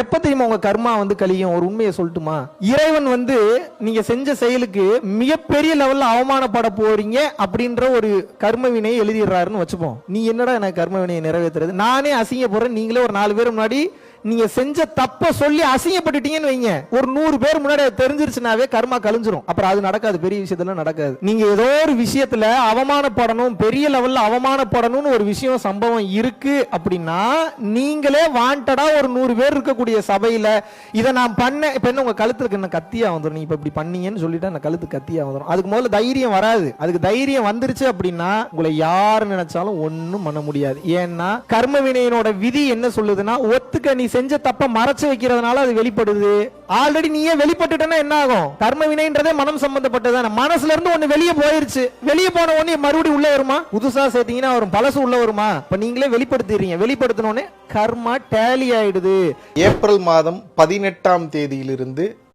எப்ப தெரியுமா உங்க கர்மா கழியும்? ஒரு உண்மையை சொல்லட்டுமா? இறைவன் நீங்க செஞ்ச செயலுக்கு மிகப்பெரிய லெவல்ல அவமானப்பட போறீங்க அப்படின்ற ஒரு கர்ம வினையை எழுதிடுறாருன்னு வச்சுப்போம். நீ என்னடா எனக்கு கர்ம வினையை நிறைவேற்றுறது? நானே அசிங்கப்படுறேன், நீங்களே ஒரு 4 பேர் முன்னாடி நீங்க செஞ்ச தப்ப சொல்லி அசிங்கப்பட்டுட்டீங்கன்னு வைங்க, ஒரு 100 பேர் முன்னாடி தெரிஞ்சிருச்சுனாவே கர்மா கழிஞ்சிரும். அப்புறம் அது நடக்காது, பெரிய விஷயத்துல நடக்காது. நீங்க ஏதோ ஒரு விஷயத்துல அவமானப்படணும், பெரிய லெவல்ல அவமானப்படணும்னு ஒரு விஷயம் சம்பவம் இருக்கு அப்படின்னா நீங்களே வாண்டடா ஒரு 100 பேர் இருக்கக்கூடிய சபையில இதை நான் பண்ண, இப்ப என்ன உங்க கழுத்துக்கு என்ன கத்தியா வந்துடும்? நீங்க இப்ப இப்படி பண்ணீங்கன்னு சொல்லிட்டு அந்த கழுத்து கத்தியா வந்துடும். அதுக்கு முதல்ல தைரியம் வராது. அதுக்கு தைரியம் வந்துருச்சு அப்படின்னா உங்களை யாரு நினைச்சாலும் ஒன்னும் பண்ண முடியாது. ஏன்னா கர்ம வினையினோட விதி என்ன சொல்லுதுன்னா, ஒத்துக்க நீ செஞ்ச தப்ப மறைச்சு வைக்கிறதுனால அது வெளிப்படுது. ஆல்ரெடி நீயே வெளிப்பட்டுட்டேன்னா என்ன ஆகும்? கர்ம வினைன்றதே மனம் சம்பந்தப்பட்டதான. மனசுல இருந்து ஒண்ணு வெளியே போயிருச்சு, வெளியே போன உடனே மறுபடியும் உள்ள வருமா? புதுசா சேர்த்தீங்கன்னா வரும், பழசு உள்ள வருமா? இப்ப நீங்களே வெளிப்படுத்திடுறீங்க, வெளிப்படுத்தின உடனே கர்மா டேலி ஆயிடுது. ஏப்ரல் மாதம் 18ஆம் தேதியிலிருந்து